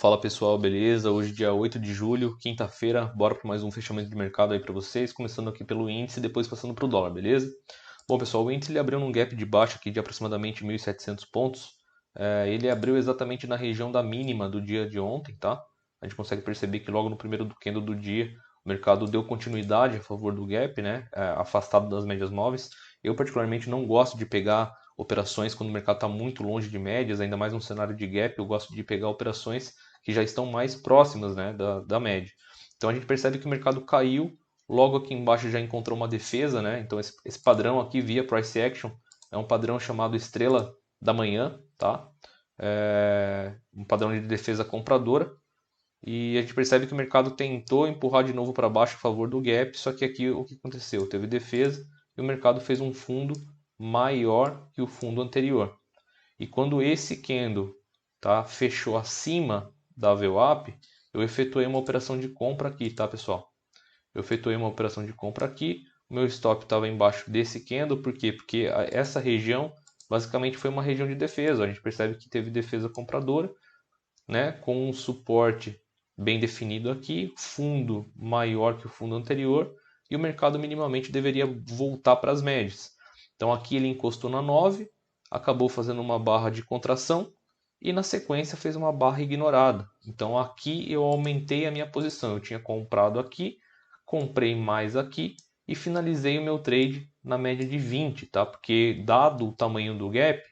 Fala pessoal, beleza? Hoje dia 8 de julho, quinta-feira, bora para mais um fechamento de mercado aí para vocês, começando aqui pelo índice e depois passando para o dólar, beleza? Bom pessoal, o índice ele abriu num gap de baixa aqui de aproximadamente 1.700 pontos. Ele abriu exatamente na região da mínima do dia de ontem, tá? A gente consegue perceber que logo no primeiro candle do dia o mercado deu continuidade a favor do gap, né? Afastado das médias móveis. Eu particularmente não gosto de pegar operações quando o mercado está muito longe de médias, ainda mais num cenário de gap, eu gosto de pegar operações que já estão mais próximas, né, da média. Então a gente percebe que o mercado caiu, logo aqui embaixo já encontrou uma defesa, né? Então esse padrão aqui via price action é um padrão chamado estrela da manhã, tá? Um padrão de defesa compradora. E a gente percebe que o mercado tentou empurrar de novo para baixo a favor do gap, só que aqui o que aconteceu? Teve defesa e o mercado fez um fundo maior que o fundo anterior. E quando esse candle, tá, fechou acima da VWAP, eu efetuei uma operação de compra aqui, tá, pessoal? Eu efetuei uma operação de compra aqui, o meu stop estava embaixo desse candle, por quê? Porque essa região basicamente foi uma região de defesa. A gente percebe que teve defesa compradora, né, com um suporte bem definido aqui, fundo maior que o fundo anterior, e o mercado minimamente deveria voltar para as médias. Então aqui ele encostou na 9, acabou fazendo uma barra de contração e na sequência fez uma barra ignorada. Então aqui eu aumentei a minha posição. Eu tinha comprado aqui, comprei mais aqui e finalizei o meu trade na média de 20, tá? Porque dado o tamanho do gap,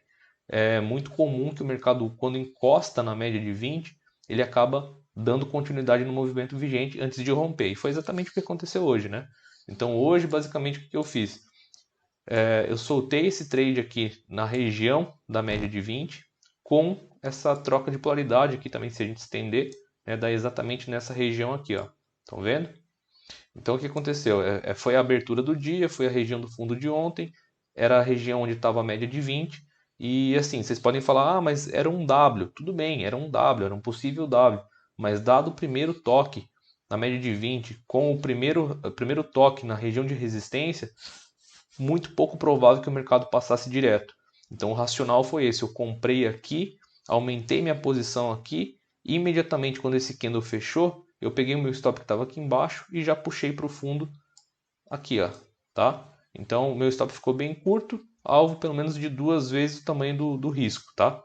é muito comum que o mercado, quando encosta na média de 20, ele acaba dando continuidade no movimento vigente antes de romper. E foi exatamente o que aconteceu hoje, né? Então hoje, basicamente, o que eu fiz? Eu soltei esse trade aqui na região da média de 20, com essa troca de polaridade aqui também, se a gente estender, né, dá exatamente nessa região aqui, ó. Estão vendo? Então o que aconteceu? Foi a abertura do dia, foi a região do fundo de ontem, era a região onde estava a média de 20, e assim, vocês podem falar, ah, mas era um W. Tudo bem, era um W, era um possível W. Mas dado o primeiro toque na média de 20, com o primeiro toque na região de resistência, muito pouco provável que o mercado passasse direto. Então o racional foi esse, eu comprei aqui, aumentei minha posição aqui, e imediatamente quando esse candle fechou, eu peguei o meu stop que estava aqui embaixo e já puxei para o fundo aqui, ó, tá? Então o meu stop ficou bem curto, alvo pelo menos de 2 vezes o tamanho do risco, tá?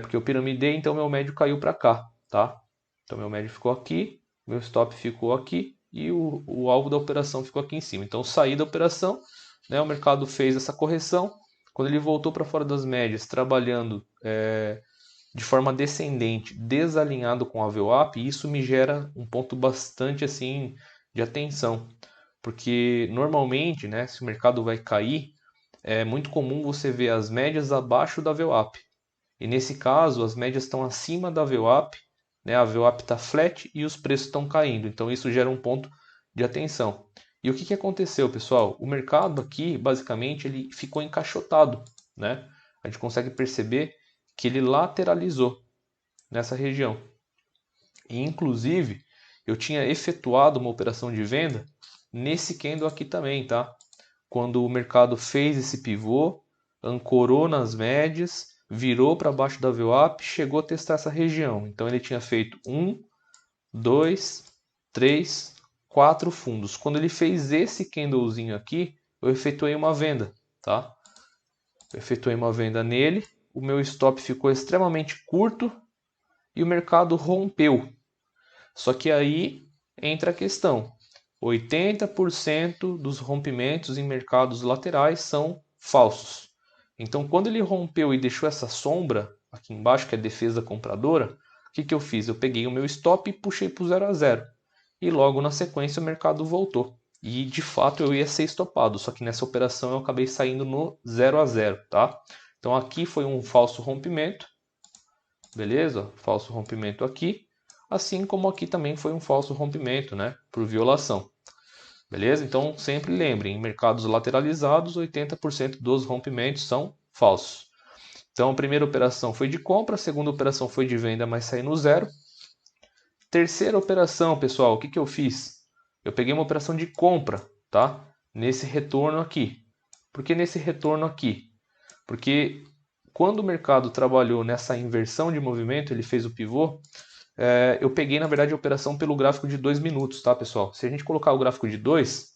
Porque eu piramidei, então meu médio caiu para cá, tá? Então meu médio ficou aqui, meu stop ficou aqui e o alvo da operação ficou aqui em cima. Então eu saí da operação, né, o mercado fez essa correção, quando ele voltou para fora das médias, trabalhando de forma descendente, desalinhado com a VWAP, isso me gera um ponto bastante assim de atenção, porque normalmente, né, se o mercado vai cair, é muito comum você ver as médias abaixo da VWAP. E nesse caso, as médias estão acima da VWAP, né? A VWAP está flat e os preços estão caindo. Então isso gera um ponto de atenção. E o que aconteceu, pessoal? O mercado aqui, basicamente, ele ficou encaixotado, né? A gente consegue perceber que ele lateralizou nessa região. E, inclusive, eu tinha efetuado uma operação de venda nesse candle aqui também, tá? Quando o mercado fez esse pivô, ancorou nas médias, virou para baixo da VWAP, chegou a testar essa região. Então ele tinha feito 1, 2, 3, 4 fundos. Quando ele fez esse candlezinho aqui, eu efetuei uma venda, tá? Eu efetuei uma venda nele, o meu stop ficou extremamente curto e o mercado rompeu. Só que aí entra a questão: 80% dos rompimentos em mercados laterais são falsos. Então, quando ele rompeu e deixou essa sombra aqui embaixo, que é a defesa compradora, o que eu fiz? Eu peguei o meu stop e puxei para o 0 a 0. E logo na sequência o mercado voltou. E de fato eu ia ser estopado, só que nessa operação eu acabei saindo no 0 a 0, tá? Então aqui foi um falso rompimento, beleza? Falso rompimento aqui, assim como aqui também foi um falso rompimento, né? Por violação. Beleza? Então sempre lembrem, em mercados lateralizados, 80% dos rompimentos são falsos. Então a primeira operação foi de compra, a segunda operação foi de venda, mas saí no zero. Terceira operação, pessoal, o que eu fiz? Eu peguei uma operação de compra, tá? Nesse retorno aqui. Por que nesse retorno aqui? Porque quando o mercado trabalhou nessa inversão de movimento, ele fez o pivô, eu peguei, na verdade, a operação pelo gráfico de 2 minutos, tá, pessoal? Se a gente colocar o gráfico de 2,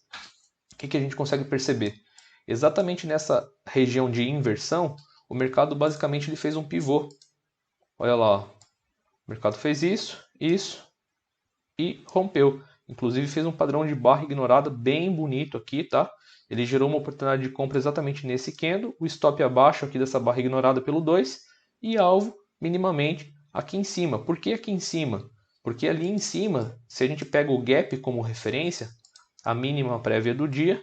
o que a gente consegue perceber? Exatamente nessa região de inversão, o mercado basicamente ele fez um pivô. Olha lá, ó. O mercado fez isso e rompeu. Inclusive fez um padrão de barra ignorada bem bonito aqui, tá? Ele gerou uma oportunidade de compra exatamente nesse candle, o stop abaixo aqui dessa barra ignorada pelo 2 e alvo minimamente aqui em cima. Por que aqui em cima? Porque ali em cima, se a gente pega o gap como referência, a mínima prévia do dia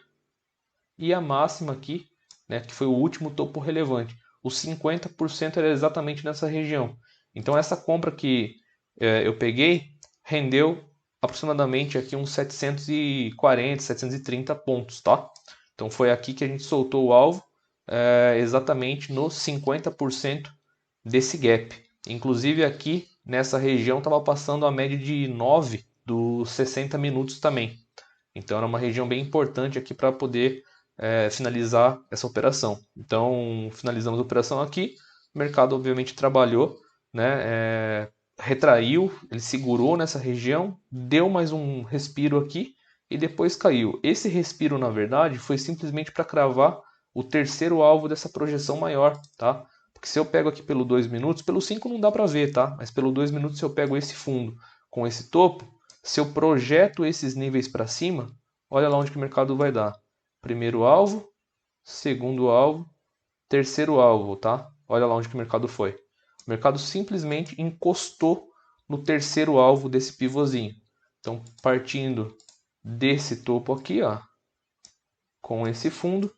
e a máxima aqui, né, que foi o último topo relevante. Os 50% era exatamente nessa região. Então essa compra que eu peguei rendeu aproximadamente aqui uns 740, 730 pontos, tá? Então foi aqui que a gente soltou o alvo, exatamente nos 50% desse gap. Inclusive aqui nessa região estava passando a média de 9 dos 60 minutos também. Então era uma região bem importante aqui para poder finalizar essa operação. Então finalizamos a operação aqui, o mercado obviamente trabalhou, né, retraiu, ele segurou nessa região, deu mais um respiro aqui e depois caiu. Esse respiro, na verdade, foi simplesmente para cravar o terceiro alvo dessa projeção maior, tá? Porque se eu pego aqui pelo 2 minutos, pelo 5 não dá para ver, tá? Mas pelo 2 minutos, se eu pego esse fundo com esse topo, se eu projeto esses níveis para cima, olha lá onde que o mercado vai dar. Primeiro alvo, segundo alvo, terceiro alvo, tá? Olha lá onde que o mercado foi. O mercado simplesmente encostou no terceiro alvo desse pivôzinho. Então, partindo desse topo aqui, ó, com esse fundo,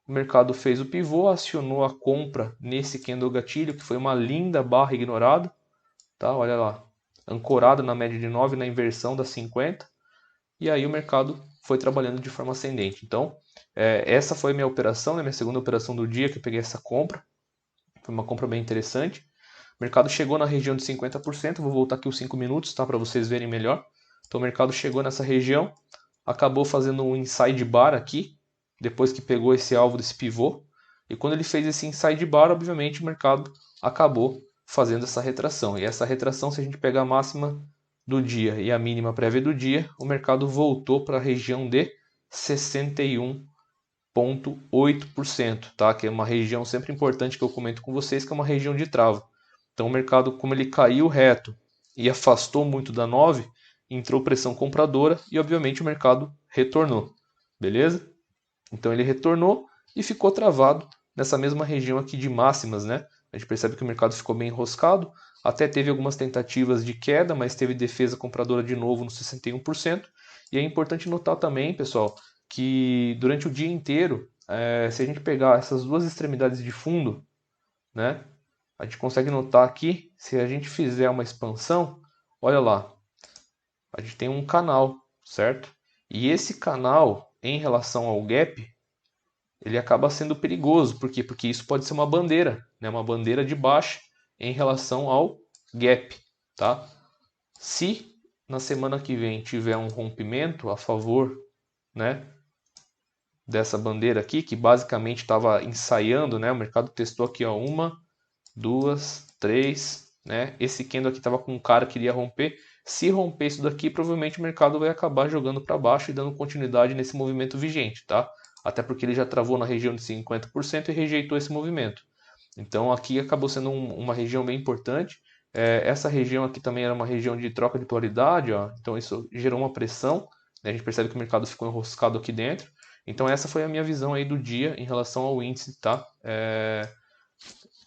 o mercado fez o pivô, acionou a compra nesse candle gatilho, que foi uma linda barra ignorada, tá? Olha lá, ancorado na média de 9 na inversão das 50, e aí o mercado foi trabalhando de forma ascendente. Então, essa foi a minha operação, né, minha segunda operação do dia que eu peguei essa compra. Foi uma compra bem interessante. O mercado chegou na região de 50%, vou voltar aqui os 5 minutos, tá, para vocês verem melhor. Então o mercado chegou nessa região, acabou fazendo um inside bar aqui, depois que pegou esse alvo desse pivô. E quando ele fez esse inside bar, obviamente o mercado acabou fazendo essa retração. E essa retração, se a gente pegar a máxima do dia e a mínima prévia do dia, o mercado voltou para a região de 61,8%, tá? Que é uma região sempre importante que eu comento com vocês, que é uma região de trava. Então o mercado, como ele caiu reto e afastou muito da 9, entrou pressão compradora e obviamente o mercado retornou, beleza? Então ele retornou e ficou travado nessa mesma região aqui de máximas, né? A gente percebe que o mercado ficou bem enroscado, até teve algumas tentativas de queda, mas teve defesa compradora de novo no 61%. E é importante notar também, pessoal, que durante o dia inteiro, se a gente pegar essas duas extremidades de fundo, né, a gente consegue notar aqui, se a gente fizer uma expansão, olha lá, a gente tem um canal, certo? E esse canal, em relação ao gap, ele acaba sendo perigoso. Por quê? Porque isso pode ser uma bandeira, né? Uma bandeira de baixa em relação ao gap, tá? Se na semana que vem tiver um rompimento a favor, né, dessa bandeira aqui, que basicamente estava ensaiando, né? O mercado testou aqui, ó, 1, 2, 3, né? Esse candle aqui estava com um cara que iria romper. Se romper isso daqui, provavelmente o mercado vai acabar jogando para baixo e dando continuidade nesse movimento vigente, tá? Até porque ele já travou na região de 50% e rejeitou esse movimento. Então aqui acabou sendo uma região bem importante. Essa região aqui também era uma região de troca de polaridade, ó. Então isso gerou uma pressão, né? A gente percebe que o mercado ficou enroscado aqui dentro. Então essa foi a minha visão aí do dia em relação ao índice, tá?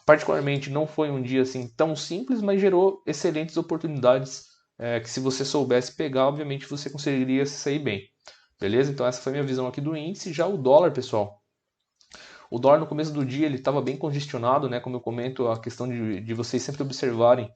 Particularmente não foi um dia assim tão simples, mas gerou excelentes oportunidades que se você soubesse pegar, obviamente você conseguiria se sair bem. Beleza? Então essa foi a minha visão aqui do índice. Já o dólar, pessoal. O dólar no começo do dia ele estava bem congestionado, né? Como eu comento, a questão de vocês sempre observarem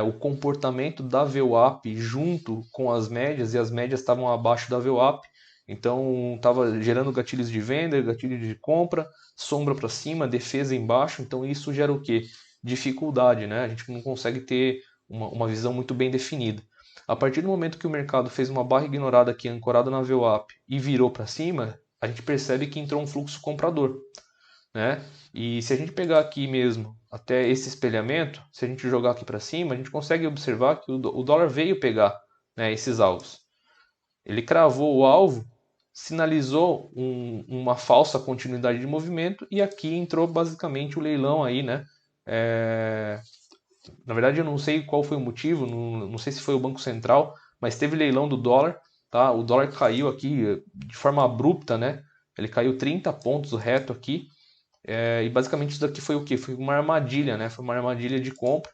o comportamento da VWAP junto com as médias, e as médias estavam abaixo da VWAP. Então estava gerando gatilhos de venda, gatilho de compra, sombra para cima, defesa embaixo. Então isso gera o quê? Dificuldade, né? A gente não consegue ter uma visão muito bem definida. A partir do momento que o mercado fez uma barra ignorada aqui, ancorada na VWAP, e virou para cima, a gente percebe que entrou um fluxo comprador. né? E se a gente pegar aqui mesmo até esse espelhamento, se a gente jogar aqui para cima, a gente consegue observar que o dólar veio pegar, né, esses alvos. Ele cravou o alvo, sinalizou uma falsa continuidade de movimento e aqui entrou basicamente o leilão aí, né? É, Na verdade, eu não sei qual foi o motivo, não sei se foi o Banco Central, mas teve leilão do dólar, tá? O dólar caiu aqui de forma abrupta, né? Ele caiu 30 pontos reto aqui. E basicamente isso daqui foi o quê? Foi uma armadilha, né? Foi uma armadilha de compra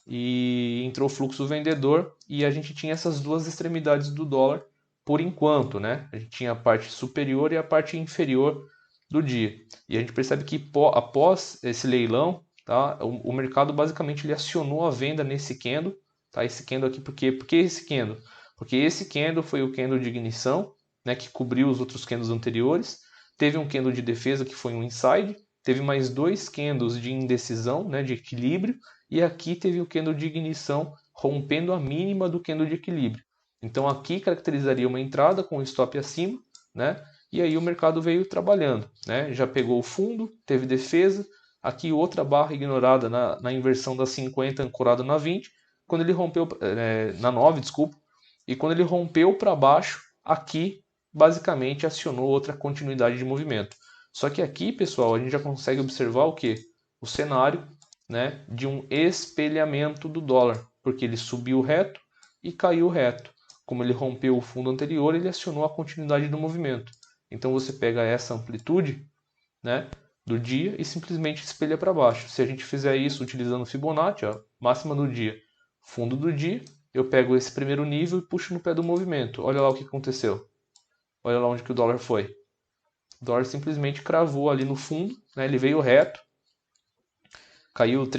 e entrou o fluxo vendedor e a gente tinha essas duas extremidades do dólar por enquanto, né? A gente tinha a parte superior e a parte inferior do dia. E a gente percebe que após esse leilão, tá? O mercado basicamente ele acionou a venda nesse candle, tá? Esse candle aqui, por que esse candle? Porque esse candle foi o candle de ignição, né? Que cobriu os outros candles anteriores. Teve um candle de defesa que foi um inside, teve mais dois candles de indecisão, né? De equilíbrio, e aqui teve o candle de ignição rompendo a mínima do candle de equilíbrio. Então aqui caracterizaria uma entrada com o stop acima, né? E aí o mercado veio trabalhando, né? Já pegou o fundo, teve defesa, aqui outra barra ignorada na inversão da 50 ancorada na 20, quando ele rompeu na 9, desculpa, e quando ele rompeu para baixo, aqui basicamente acionou outra continuidade de movimento. Só que aqui, pessoal, a gente já consegue observar o que? O cenário, né, de um espelhamento do dólar, porque ele subiu reto e caiu reto. Como ele rompeu o fundo anterior, ele acionou a continuidade do movimento. Então você pega essa amplitude, né, do dia e simplesmente espelha para baixo. Se a gente fizer isso utilizando Fibonacci, ó, máxima do dia, fundo do dia, eu pego esse primeiro nível e puxo no pé do movimento. Olha lá o que aconteceu. Olha lá onde que o dólar foi. O dólar simplesmente cravou ali no fundo, né, ele veio reto, caiu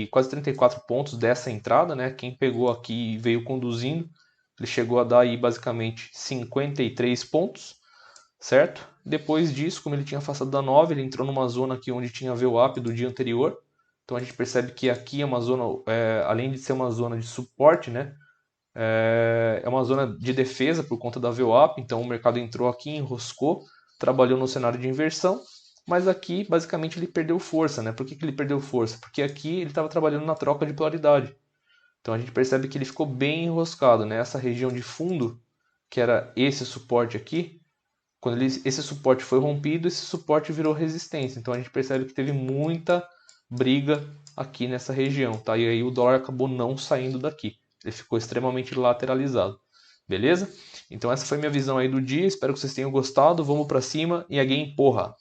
quase 34 pontos dessa entrada, né? Quem pegou aqui e veio conduzindo, ele chegou a dar aí basicamente 53 pontos, certo? Depois disso, como ele tinha afastado da 9, ele entrou numa zona aqui onde tinha VWAP do dia anterior. Então a gente percebe que aqui é uma zona, além de ser uma zona de suporte, né? É uma zona de defesa por conta da VWAP, então o mercado entrou aqui, enroscou, trabalhou no cenário de inversão, mas aqui basicamente ele perdeu força, né? Por que ele perdeu força? Porque aqui ele estava trabalhando na troca de polaridade. Então a gente percebe que ele ficou bem enroscado, né? Essa região de fundo, que era esse suporte aqui, quando esse suporte foi rompido, esse suporte virou resistência. Então a gente percebe que teve muita briga aqui nessa região, tá? E aí o dólar acabou não saindo daqui. Ele ficou extremamente lateralizado. Beleza? Então essa foi minha visão aí do dia. Espero que vocês tenham gostado. Vamos para cima e a game porra!